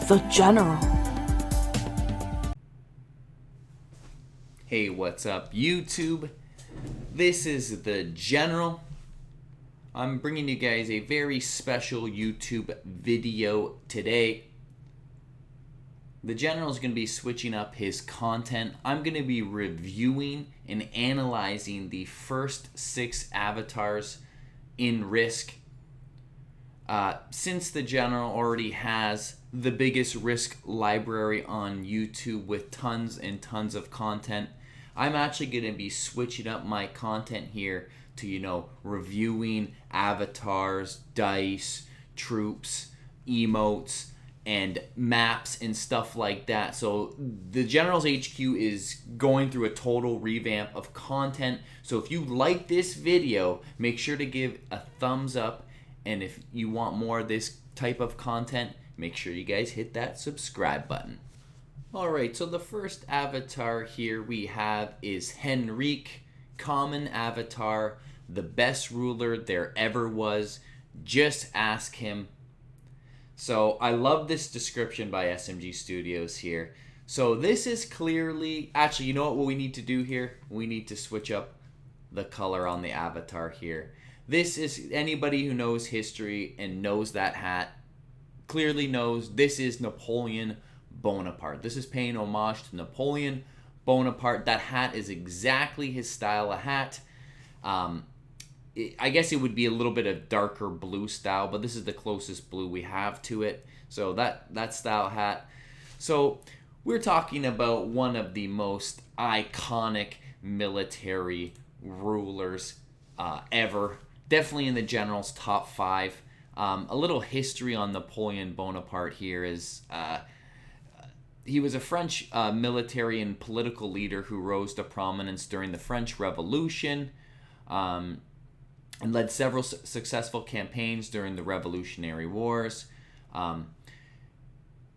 The General. Hey, what's up, YouTube? This is The General. I'm bringing you guys a very special YouTube video today. The General is going to be switching up his content. I'm going to be reviewing and analyzing the first 6 avatars in Risk. Since the General already has the biggest Risk library on YouTube with tons and tons of content, I'm actually going to be switching up my content here to, reviewing avatars, dice, troops, emotes, and maps and stuff like that. So the General's HQ is going through a total revamp of content. So if you like this video, make sure to give a thumbs up. And if you want more of this type of content, make sure you guys hit that subscribe button. Alright, so the first avatar here we have is Henrique, common avatar, the best ruler there ever was. Just ask him. So I love this description by SMG Studios here. So this is clearly, actually, you know what we need to do here? We need to switch up the color on the avatar here. This is, anybody who knows history and knows that hat clearly knows this is Napoleon Bonaparte. This is paying homage to Napoleon Bonaparte. That hat is exactly his style of hat. I guess it would be a little bit of darker blue style, but this is the closest blue we have to it. So that style hat. So we're talking about one of the most iconic military rulers ever. Definitely in the General's top 5. A little history on Napoleon Bonaparte here is he was a French military and political leader who rose to prominence during the French Revolution and led several successful campaigns during the Revolutionary Wars.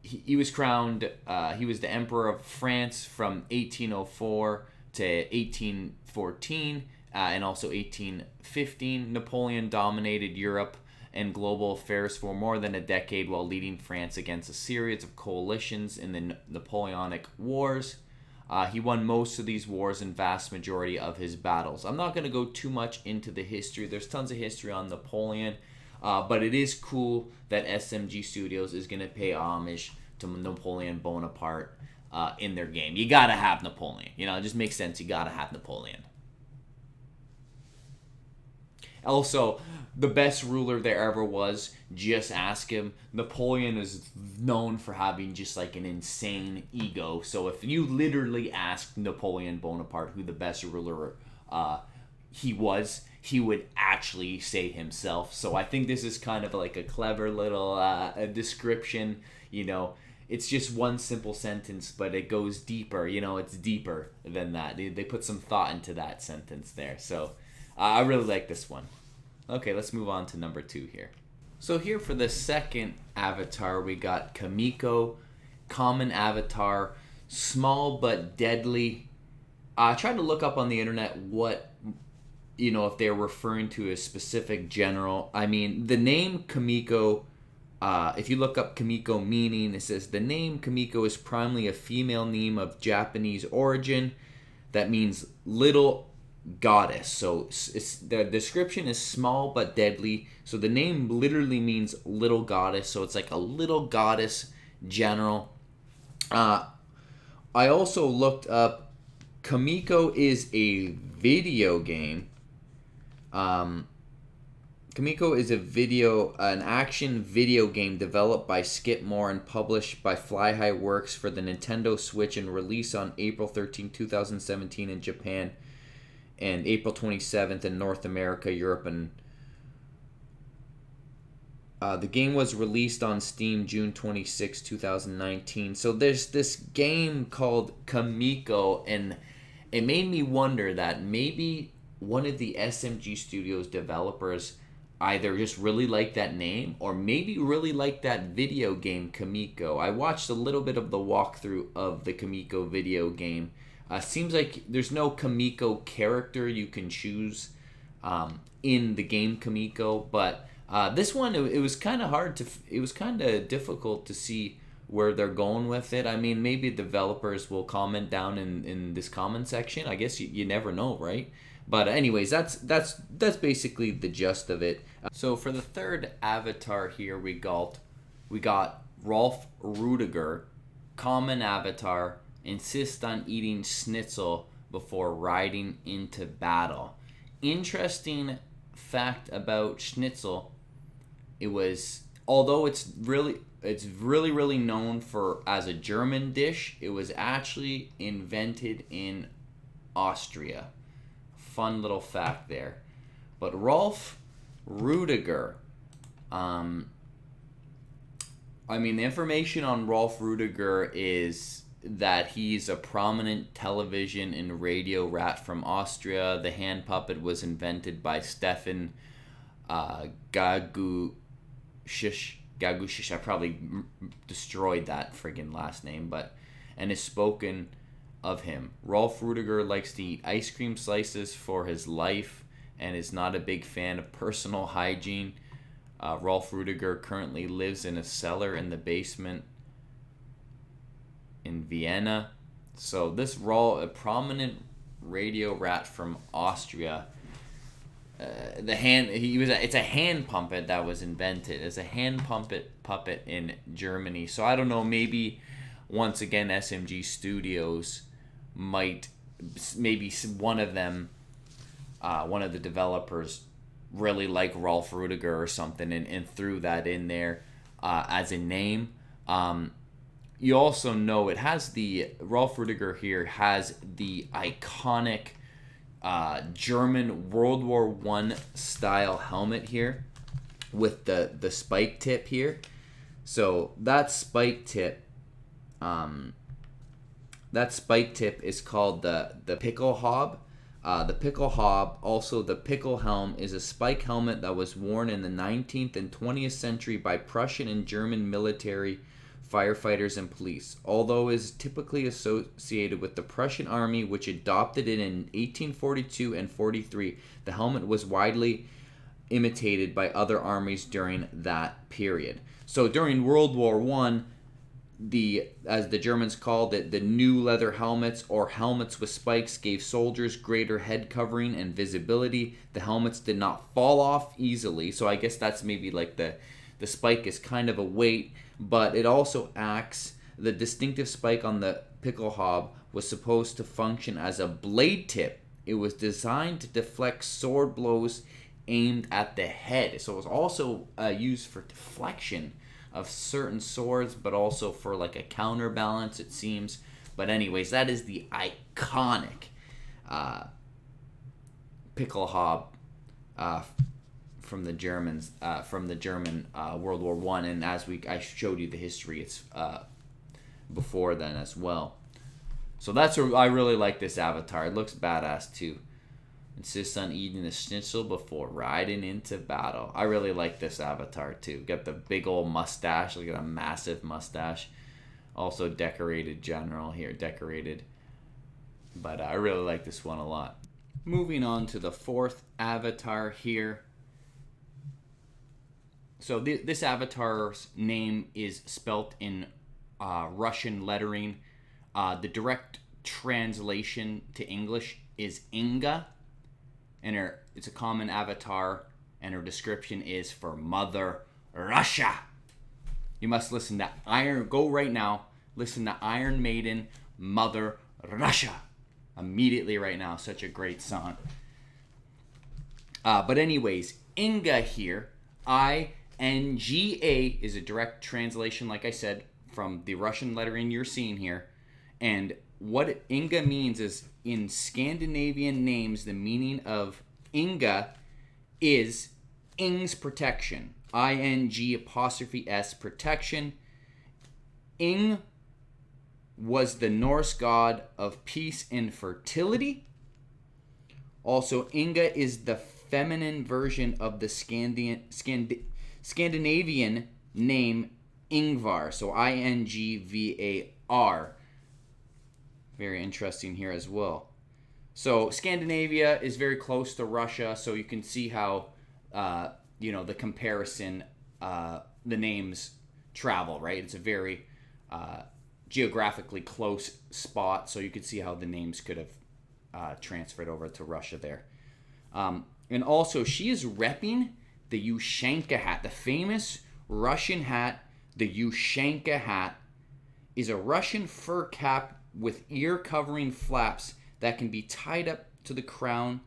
He was crowned, he was the Emperor of France from 1804 to 1814 and also 1815. Napoleon dominated Europe and global affairs for more than a decade while leading France against a series of coalitions in the Napoleonic Wars. He won most of these wars and vast majority of his battles. I'm not going to go too much into the history. There's tons of history on Napoleon, but it is cool that SMG Studios is going to pay homage to Napoleon Bonaparte in their game. You got to have Napoleon. It just makes sense. You got to have Napoleon. Also, the best ruler there ever was. Just ask him. Napoleon is known for having just like an insane ego. So if you literally asked Napoleon Bonaparte who the best ruler he was, he would actually say himself. So I think this is kind of like a clever little description. It's just one simple sentence, but it goes deeper. It's deeper than that. They put some thought into that sentence there. So I really like this one. Okay, let's move on to number 2 here. So here for the second avatar, we got Kamiko, common avatar, small but deadly. I tried to look up on the internet what, if they're referring to a specific general. I mean, the name Kamiko, if you look up Kamiko meaning, it says the name Kamiko is primarily a female name of Japanese origin that means little goddess. So the description is small but deadly. So the name literally means little goddess. So it's like a little goddess general. I also looked up Kamiko is a video game. Kamiko is an action video game developed by Skip Moore and published by Fly High Works for the Nintendo Switch and released on April 13, 2017 in Japan and April 27th in North America, Europe, and the game was released on Steam June 26, 2019. So there's this game called Kamiko, and it made me wonder that maybe one of the SMG Studios developers either just really like that name or maybe really like that video game Kamiko. I watched a little bit of the walkthrough of the Kamiko video game. Seems like there's no Kamiko character you can choose in the game Kamiko, but this one it was kind of difficult to see where they're going with it. I mean, maybe developers will comment down in this comment section. I guess you never know, right? But anyways, that's basically the gist of it. So for the third avatar here, we got Rolf Rudiger, common avatar, insist on eating schnitzel before riding into battle. Interesting fact about schnitzel, it was, although it's really known for as a German dish, it was actually invented in Austria. Fun little fact there. But Rolf Rudiger, the information on Rolf Rudiger is that he's a prominent television and radio rat from Austria. The hand puppet was invented by Stefan Gagushish. I probably destroyed that friggin' last name, and is spoken of him. Rolf Rudiger likes to eat ice cream slices for his life and is not a big fan of personal hygiene. Rolf Rudiger currently lives in a cellar in the basement in Vienna. So this a prominent radio rat from Austria. It's a hand puppet that was invented. It's a hand puppet in Germany. So I don't know, maybe once again SMG Studios might, maybe one of them, one of the developers really like Rolf Rudiger or something and threw that in there as a name. You also know it has Rolf Rudiger here has the iconic German World War I style helmet here with the spike tip here. So that spike tip is called the pickle hob. The pickle hob, also the pickle helm, is a spike helmet that was worn in the 19th and 20th century by Prussian and German military firefighters and police. Although it is typically associated with the Prussian army, which adopted it in 1842 and 43, the helmet was widely imitated by other armies during that period. So during World War I, as the Germans called it, the new leather helmets or helmets with spikes gave soldiers greater head covering and visibility. The helmets did not fall off easily, so I guess that's maybe like the spike is kind of a weight, but it also acts. The distinctive spike on the pickle hob was supposed to function as a blade tip. It was designed to deflect sword blows aimed at the head, so it was also used for deflection of certain swords, but also for like a counterbalance, it seems. But anyways, that is the iconic pickle hob from the Germans, from the German World War I. And as I showed you the history, it's before then as well. So I really like this avatar. It looks badass too. Insists on eating the schnitzel before riding into battle. I really like this avatar too. Got the big old mustache. Look at a massive mustache. Also decorated general here. Decorated. But I really like this one a lot. Moving on to the fourth avatar here. So this avatar's name is spelt in Russian lettering. The direct translation to English is Inga. And it's a common avatar, and her description is for Mother Russia. You must listen to go right now, listen to Iron Maiden, Mother Russia. Immediately right now, such a great song. But anyways, Inga here, I-N-G-A, is a direct translation, like I said, from the Russian lettering you're seeing here. And what Inga means is, in Scandinavian names, the meaning of Inga is Ing's protection. I-N-G apostrophe S, protection. Ing was the Norse god of peace and fertility. Also, Inga is the feminine version of the Scandinavian name Ingvar. So I-N-G-V-A-R. Very interesting here as well. So Scandinavia is very close to Russia, so you can see how, the comparison, the names travel, right? It's a very geographically close spot, so you could see how the names could have transferred over to Russia there. And also, she is repping the Ushanka hat. The famous Russian hat, the Ushanka hat, is a Russian fur cap with ear-covering flaps that can be tied up to the crown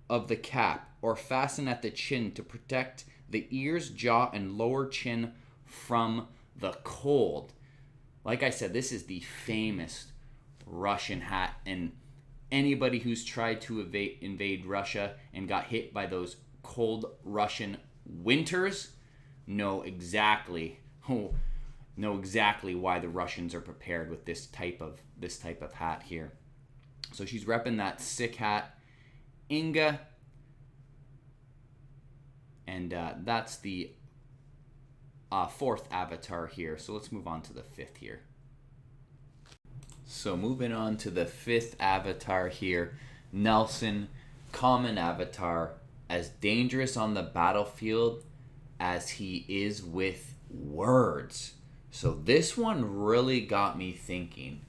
of the cap or fastened at the chin to protect the ears, jaw, and lower chin from the cold. Like I said, this is the famous Russian hat, and anybody who's tried to invade Russia and got hit by those cold Russian winters know exactly why the Russians are prepared with this type of hat here. So she's repping that sick hat, Inga, and that's the fourth avatar here. So let's move on to the fifth here. So moving on to the fifth avatar here, Nelson, common avatar, as dangerous on the battlefield as he is with words. So this one really got me thinking.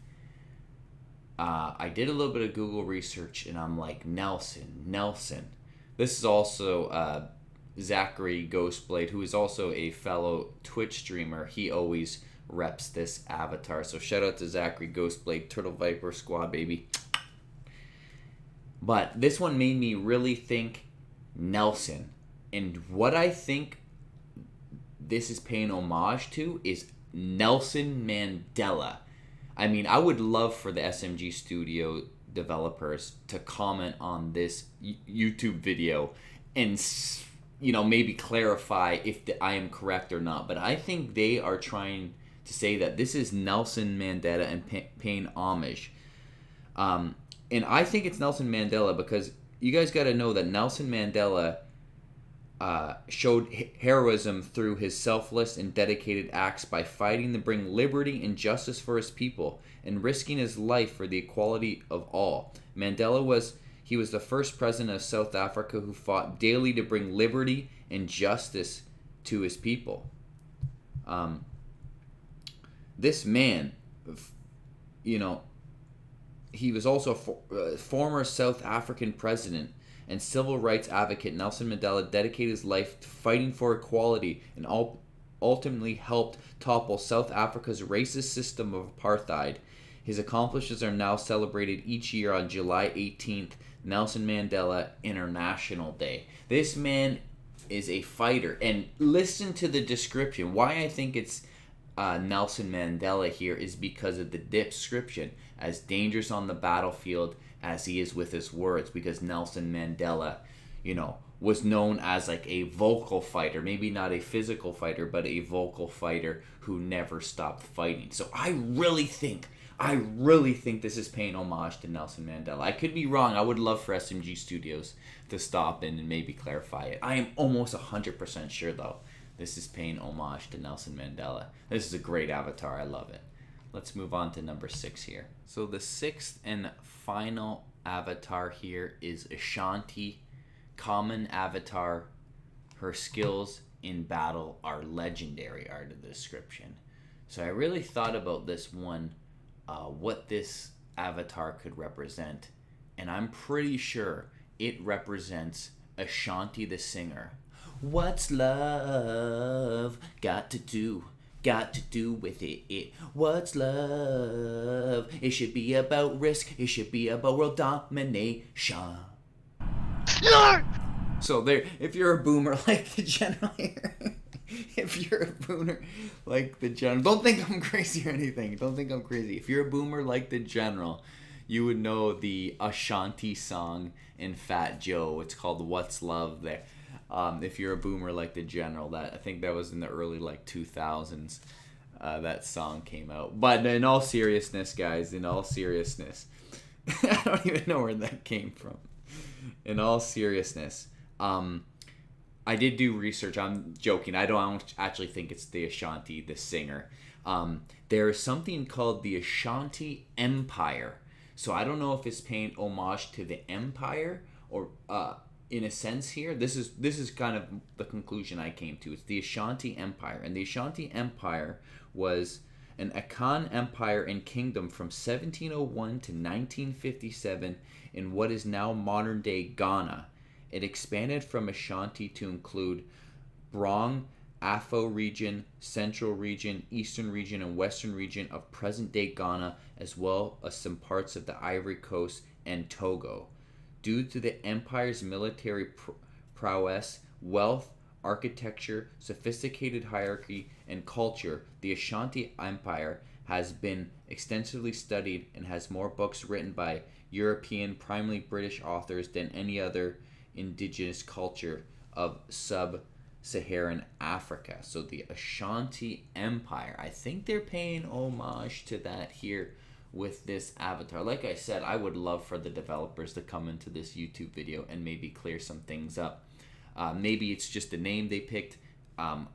I did a little bit of Google research and I'm like, Nelson. This is also Zachary Ghostblade, who is also a fellow Twitch streamer. He always reps this avatar. So shout out to Zachary Ghostblade, Turtle Viper Squad, baby. But this one made me really think Nelson. And what I think this is paying homage to is Nelson Mandela. I mean, I would love for the SMG Studio developers to comment on this YouTube video and, you know, maybe clarify if I am correct or not. But I think they are trying to say that this is Nelson Mandela and paying homage. And I think it's Nelson Mandela because you guys got to know that Nelson Mandela showed heroism through his selfless and dedicated acts by fighting to bring liberty and justice for his people and risking his life for the equality of all. Mandela was the first president of South Africa who fought daily to bring liberty and justice to his people. This man, you know, he was also a former South African president and civil rights advocate. Nelson Mandela dedicated his life to fighting for equality and ultimately helped topple South Africa's racist system of apartheid. His accomplishments are now celebrated each year on July 18th, Nelson Mandela International Day. This man is a fighter, and listen to the description. Why I think it's Nelson Mandela here is because of the description, as dangerous on the battlefield as he is with his words, because Nelson Mandela, you know, was known as like a vocal fighter, maybe not a physical fighter, but a vocal fighter who never stopped fighting. So I really think this is paying homage to Nelson Mandela. I could be wrong. I would love for SMG Studios to stop in and maybe clarify it. I am almost 100% sure though, this is paying homage to Nelson Mandela. This is a great avatar. I love it. Let's move on to number 6 here. So the sixth and final avatar here is Ashanti, common avatar. Her skills in battle are legendary, are the description. So I really thought about this one, what this avatar could represent, and I'm pretty sure it represents Ashanti the singer. What's love got to do with it? What's love? It should be about risk. It should be about world domination. Yeah! So there, if you're a boomer like the general here, if you're a boomer like the general, don't think I'm crazy or anything. Don't think I'm crazy. If you're a boomer like the general, you would know the Ashanti song in Fat Joe. It's called What's Love there. If you're a boomer like the general, that I think that was in the early 2000s, that song came out. But in all seriousness, guys, I don't even know where that came from. In all seriousness, I did do research. I'm joking. I don't actually think it's the Ashanti, the singer. There is something called the Ashanti Empire. So I don't know if it's paying homage to the empire or in a sense here. This is kind of the conclusion I came to. It's the Ashanti Empire, and the Ashanti Empire was an Akan empire and kingdom from 1701 to 1957 in what is now modern-day Ghana. It expanded from Ashanti to include Brong, Afo region, Central region, Eastern region, and Western region of present-day Ghana, as well as some parts of the Ivory Coast and Togo. Due to the empire's military prowess, wealth, architecture, sophisticated hierarchy, and culture, the Ashanti Empire has been extensively studied and has more books written by European, primarily British authors than any other indigenous culture of sub-Saharan Africa. So the Ashanti Empire, I think they're paying homage to that here with this avatar. Like I said, I would love for the developers to come into this YouTube video and maybe clear some things up. Maybe it's just the name they picked. I'm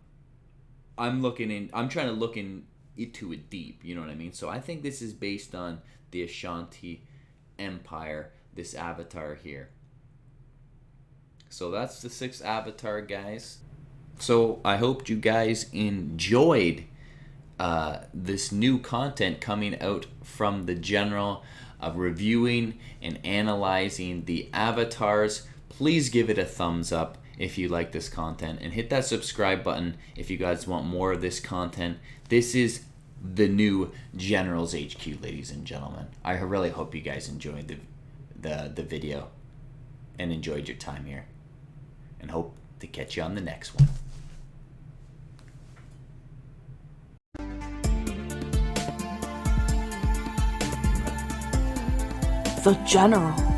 trying to look into it deep, you know what I mean? So I think this is based on the Ashanti Empire, this avatar here. So that's the 6th avatar, guys. So I hope you guys enjoyed this new content coming out from the general of reviewing and analyzing the avatars. Please give it a thumbs up if you like this content, and hit that subscribe button if you guys want more of this content. This is the new Generals HQ, ladies and gentlemen. I really hope you guys enjoyed the video and enjoyed your time here, and hope to catch you on the next one. The General.